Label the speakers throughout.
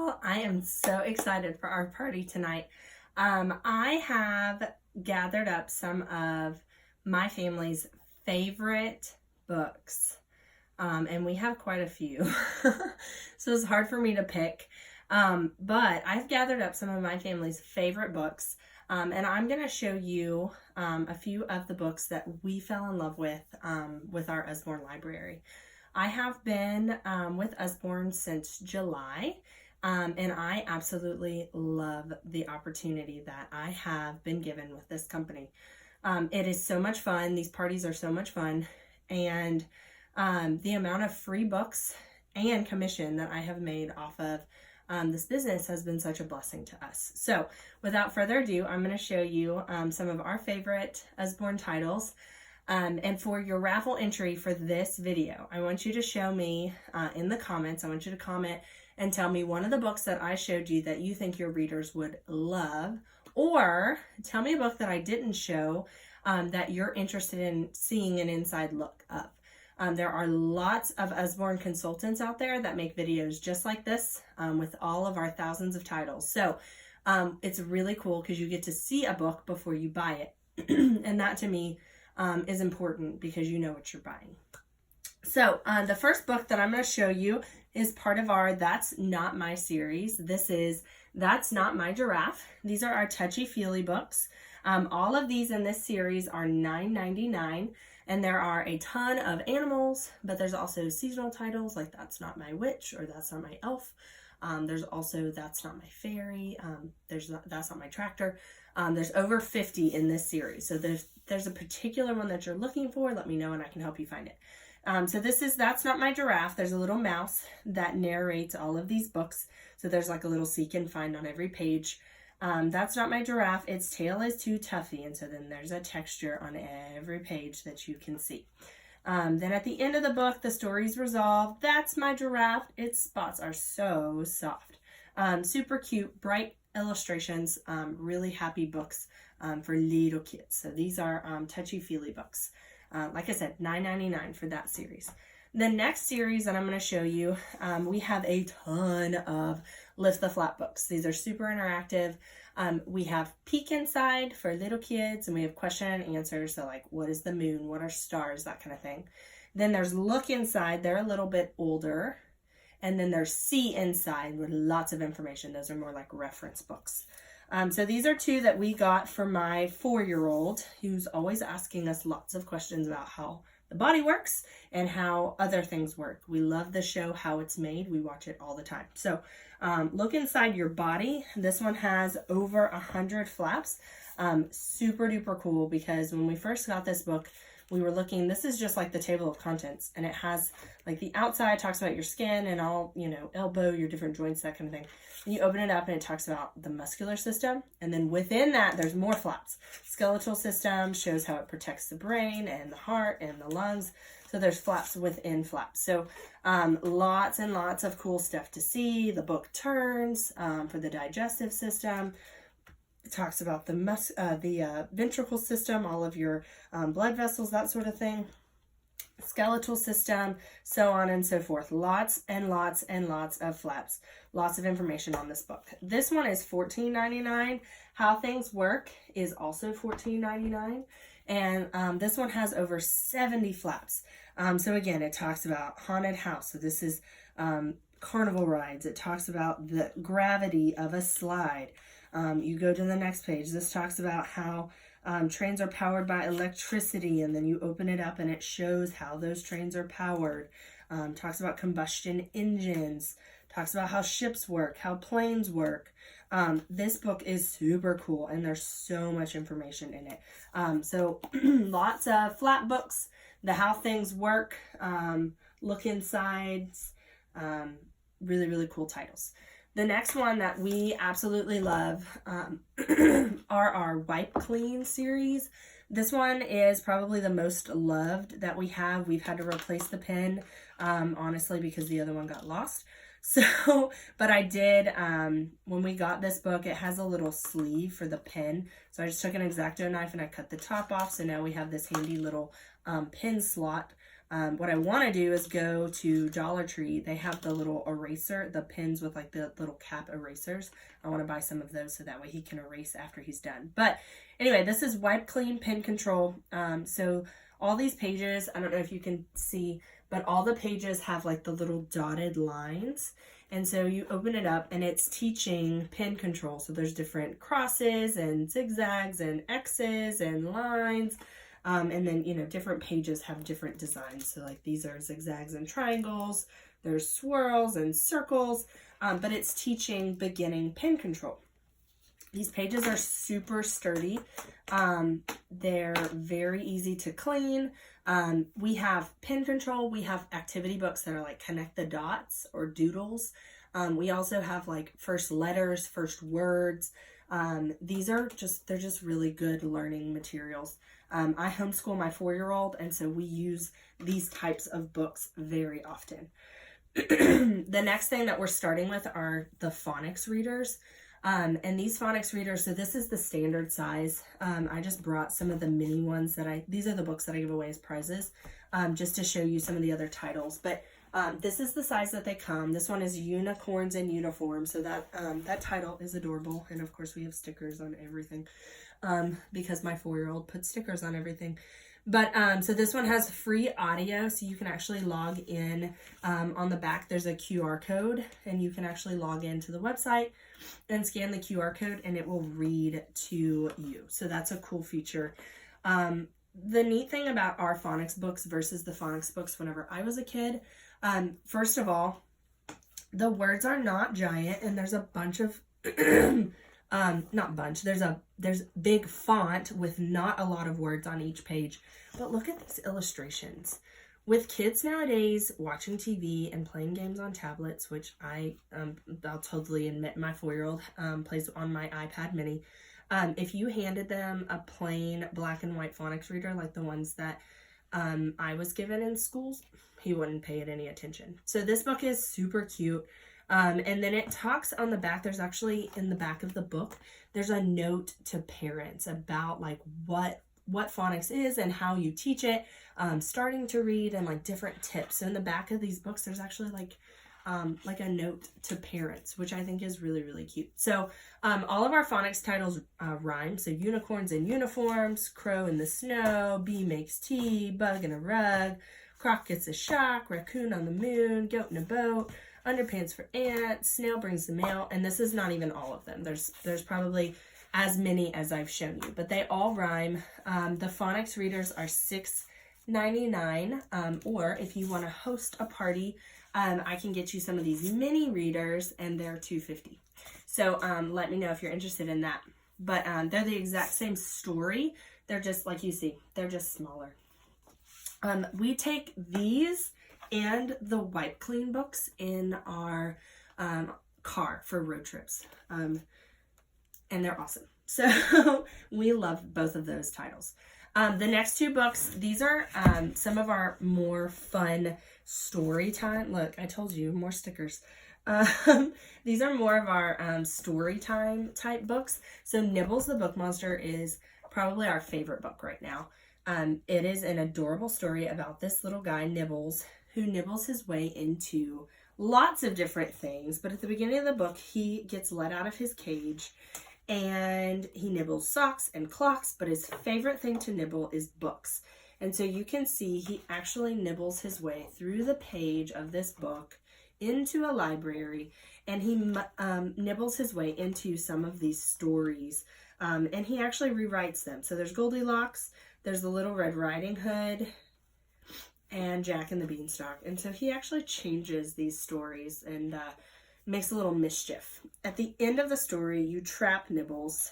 Speaker 1: y'all. I am so excited for our party tonight. I have gathered up some of my family's favorite books, and we have quite a few. So it's hard for me to pick. But I've gathered up some of my family's favorite books, and I'm going to show you a few of the books that we fell in love with our Usborne library. I have been with Usborne since July, and I absolutely love the opportunity that I have been given with this company. It is so much fun. These parties are so much fun, and the amount of free books and commission that I have made off of this business has been such a blessing to us. So without further ado, I'm going to show you some of our favorite Usborne titles. And for your raffle entry for this video, I want you to show me in the comments, I want you to comment and tell me one of the books that I showed you that you think your readers would love, or tell me a book that I didn't show that you're interested in seeing an inside look of. There are lots of Usborne consultants out there that make videos just like this with all of our thousands of titles. So it's really cool because you get to see a book before you buy it. And that to me is important because you know what you're buying. So the first book that I'm going to show you is part of our That's Not My series. This is That's Not My Giraffe. These are our touchy-feely books. All of these in this series are $9.99, and there are a ton of animals, but there's also seasonal titles like That's Not My Witch or That's Not My Elf. There's also That's Not My Fairy. That's Not My Tractor. There's over 50 in this series. So there's a particular one that you're looking for, let me know and I can help you find it. So this is That's Not My Giraffe. There's a little mouse that narrates all of these books. So there's like a little seek and find on every page. That's Not My Giraffe. Its tail is too toughy. And so then there's a texture on every page that you can see. Then at the end of the book, the story's resolved. That's My Giraffe. Its spots are so soft. Super cute, bright illustrations, really happy books for little kids. So these are touchy-feely books. Like I said, $9.99 for that series. The next series that I'm going to show you, we have a ton of Lift the Flap books. These are super interactive. We have Peek Inside for little kids, and we have question and answers. So like, what is the moon? What are stars? That kind of thing. Then there's Look Inside. They're a little bit older. And then there's See Inside with lots of information. Those are more like reference books. So these are two that we got for my 4-year-old who's always asking us lots of questions about how the body works and how other things work. We love the show How It's Made. We watch it all the time. So look inside your body. This one has over 100 flaps. Super duper cool because when we first got this book, we were looking, this is just like the table of contents, and it has like the outside talks about your skin and all, elbow, your different joints, that kind of thing. And you open it up and it talks about the muscular system. And then within that, there's more flaps. Skeletal system shows how it protects the brain and the heart and the lungs. So there's flaps within flaps. So lots and lots of cool stuff to see. The book turns for the digestive system. It talks about the ventricle system, all of your blood vessels, that sort of thing. Skeletal system, so on and so forth. Lots and lots and lots of flaps. Lots of information on this book. This one is $14.99. How Things Work is also $14.99. And this one has over 70 flaps. So again, it talks about haunted house. So this is carnival rides. It talks about the gravity of a slide. You go to the next page. This talks about how trains are powered by electricity, and then you open it up and it shows how those trains are powered. Talks about combustion engines. Talks about how ships work, how planes work. This book is super cool, and there's so much information in it. So lots of flap books, the How Things Work, Look Inside, really, really cool titles. The next one that we absolutely love are our Wipe Clean series. This one is probably the most loved that we have. We've had to replace the pen, honestly, because the other one got lost. So, but I did, when we got this book, it has a little sleeve for the pen. So I just took an X-Acto knife and I cut the top off. So now we have this handy little pen slot What I want to do is go to Dollar Tree. They have the little eraser, the pens with like the little cap erasers. I want to buy some of those so that way he can erase after he's done. But anyway, this is Wipe Clean Pen Control. So all these pages, I don't know if you can see, but all the pages have like the little dotted lines. And so you open it up and it's teaching pen control. So there's different crosses and zigzags and X's and lines. And then, you know, different pages have different designs. So like these are zigzags and triangles. There's swirls and circles. But it's teaching beginning pen control. These pages are super sturdy. They're very easy to clean. We have pen control. We have activity books that are like connect the dots or doodles. We also have like first letters, first words. These are they're just really good learning materials. I homeschool my 4-year-old, and so we use these types of books very often. The next thing that we're starting with are the phonics readers. And these phonics readers, so this is the standard size. I just brought some of the mini ones these are the books that I give away as prizes, just to show you some of the other titles. But this is the size that they come. This one is Unicorns in Uniform. So that title is adorable. And of course we have stickers on everything, because my 4-year-old puts stickers on everything. But so this one has free audio, so you can actually log in. On the back there's a QR code, and you can actually log into the website and scan the QR code, and it will read to you. So that's a cool feature. The neat thing about our phonics books versus the phonics books whenever I was a kid, first of all, the words are not giant, and there's a bunch of not bunch, there's big font with not a lot of words on each page. But look at these illustrations. With kids nowadays watching TV and playing games on tablets, which I'll totally admit my 4-year-old plays on my iPad mini. If you handed them a plain black and white phonics reader like the ones that I was given in schools, he wouldn't pay it any attention. So this book is super cute. And then it talks on the back, there's actually in the back of the book, there's a note to parents about like what phonics is and how you teach it, starting to read, and like different tips. So in the back of these books, there's actually like a note to parents, which I think is really, really cute. So all of our phonics titles rhyme. So Unicorns in Uniforms, Crow in the Snow, Bee Makes Tea, Bug in a Rug, Croc Gets a Shock, Raccoon on the Moon, Goat in a Boat, Underpants for Ant, Snail Brings the Mail. And this is not even all of them. There's probably as many as I've shown you, but they all rhyme. The phonics readers are $6.99, or if you want to host a party, I can get you some of these mini readers, and they're $2.50. So let me know if you're interested in that. But they're the exact same story. They're just, like you see, they're just smaller. We take these and the Wipe Clean books in our car for road trips. And they're awesome. So we love both of those titles. The next two books, these are some of our more fun story time. Look, I told you, more stickers. These are more of our story time type books. So Nibbles the Book Monster is probably our favorite book right now. It is an adorable story about this little guy, Nibbles, who nibbles his way into lots of different things. But at the beginning of the book, he gets let out of his cage and he nibbles socks and clocks, but his favorite thing to nibble is books. And so you can see he actually nibbles his way through the page of this book into a library, and he nibbles his way into some of these stories, and he actually rewrites them. So there's Goldilocks, there's the Little Red Riding Hood, and Jack and the Beanstalk. And so he actually changes these stories and makes a little mischief. At the end of the story, you trap Nibbles,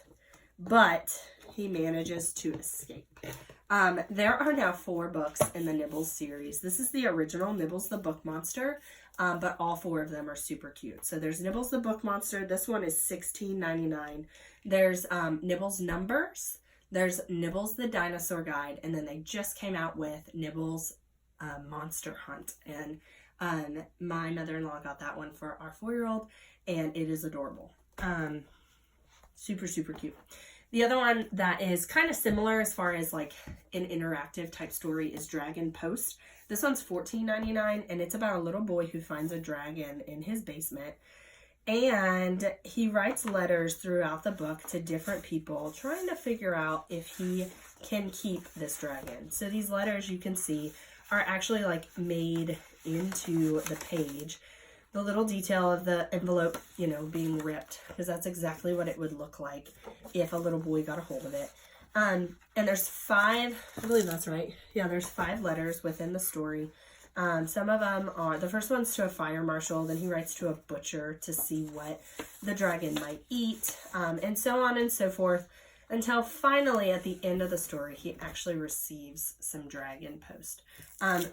Speaker 1: but he manages to escape. There are now 4 books in the Nibbles series. This is the original Nibbles the Book Monster, but all 4 of them are super cute. So there's Nibbles the Book Monster. This one is $16.99. There's Nibbles Numbers. There's Nibbles the Dinosaur Guide. And then they just came out with Nibbles Monster Hunt. And my mother-in-law got that one for our 4-year-old, and it is adorable. Super, super cute. The other one that is kind of similar as far as like an interactive type story is Dragon Post. This one's $14.99, and it's about a little boy who finds a dragon in his basement. And he writes letters throughout the book to different people trying to figure out if he can keep this dragon. So these letters, you can see, are actually like made into the page. The little detail of the envelope, you know, being ripped, because that's exactly what it would look like if a little boy got a hold of it. And there's 5, I believe that's right. Yeah, there's 5 letters within the story. Some of them are, the first one's to a fire marshal, then he writes to a butcher to see what the dragon might eat, and so on and so forth, until finally at the end of the story, he actually receives some Dragon Post.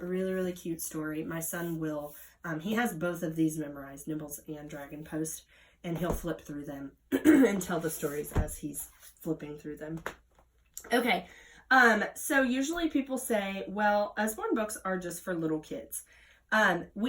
Speaker 1: Really, really cute story. My son will, he has both of these memorized, Nibbles and Dragon Post, and he'll flip through them and tell the stories as he's flipping through them. Okay. So usually people say, well, Usborne books are just for little kids.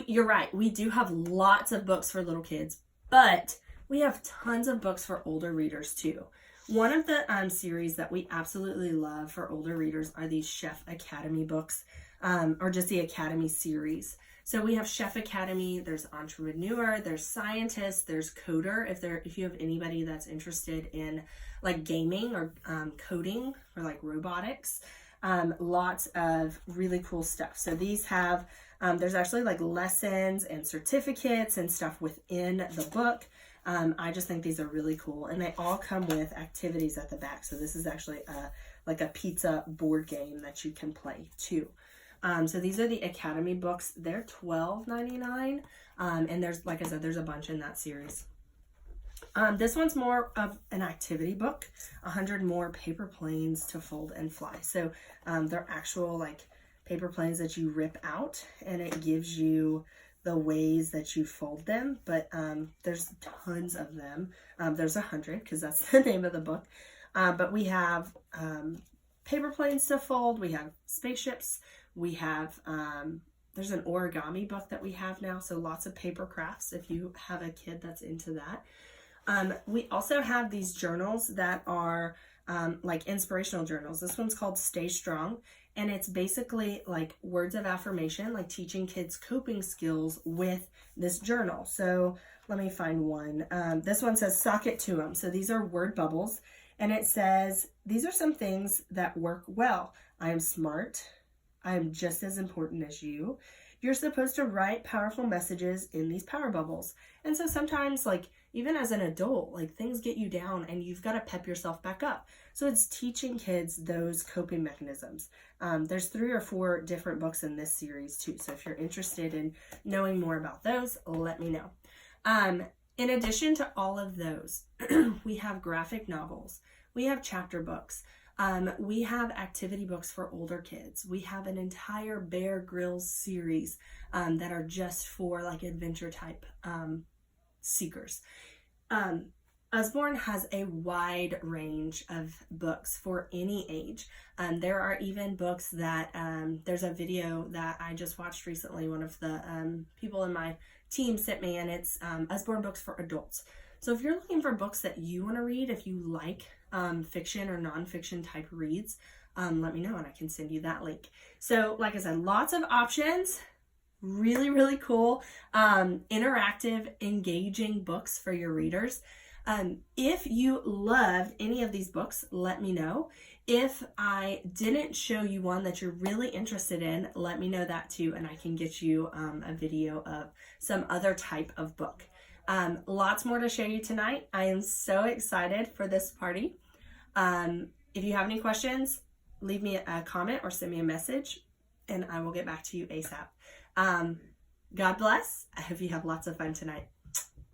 Speaker 1: You're right. We do have lots of books for little kids, but we have tons of books for older readers too. One of the series that we absolutely love for older readers are these Chef Academy books, or just the Academy series. So we have Chef Academy, there's Entrepreneur, there's Scientist, there's Coder, if you have anybody that's interested in like gaming or coding or like robotics. Lots of really cool stuff. So these have, there's actually like lessons and certificates and stuff within the book. I just think these are really cool, and they all come with activities at the back. So this is actually like a pizza board game that you can play too. So these are the Academy books. They're $12.99, and there's, like I said, there's a bunch in that series. This one's more of an activity book, 100 more paper planes to fold and fly. So they're actual like paper planes that you rip out, and it gives you the ways that you fold them, but there's tons of them. There's 100 because that's the name of the book. But we have paper planes to fold. We have spaceships. We have, there's an origami book that we have now. So lots of paper crafts if you have a kid that's into that. We also have these journals that are like inspirational journals. This one's called Stay Strong. And it's basically like words of affirmation, like teaching kids coping skills with this journal. So let me find one. This one says, sock it to 'em. So these are word bubbles. And it says, these are some things that work well. I am smart. I am just as important as you. You're supposed to write powerful messages in these power bubbles. And so sometimes, like, even as an adult, like things get you down and you've got to pep yourself back up. So it's teaching kids those coping mechanisms. There's 3 or 4 different books in this series too. So if you're interested in knowing more about those, let me know. In addition to all of those, we have graphic novels. We have chapter books. We have activity books for older kids. We have an entire Bear Grylls series that are just for like adventure type seekers. Usborne has a wide range of books for any age. There are even books that, there's a video that I just watched recently, one of the people in my team sent me, and it's Usborne books for adults. So if you're looking for books that you want to read, if you like fiction or nonfiction type reads, let me know and I can send you that link. So like I said, lots of options. Really, really cool, interactive, engaging books for your readers. If you loved any of these books, let me know. If I didn't show you one that you're really interested in, let me know that too, and I can get you a video of some other type of book. Lots more to show you tonight. I am so excited for this party. If you have any questions, leave me a comment or send me a message, and I will get back to you ASAP. God bless. I hope you have lots of fun tonight.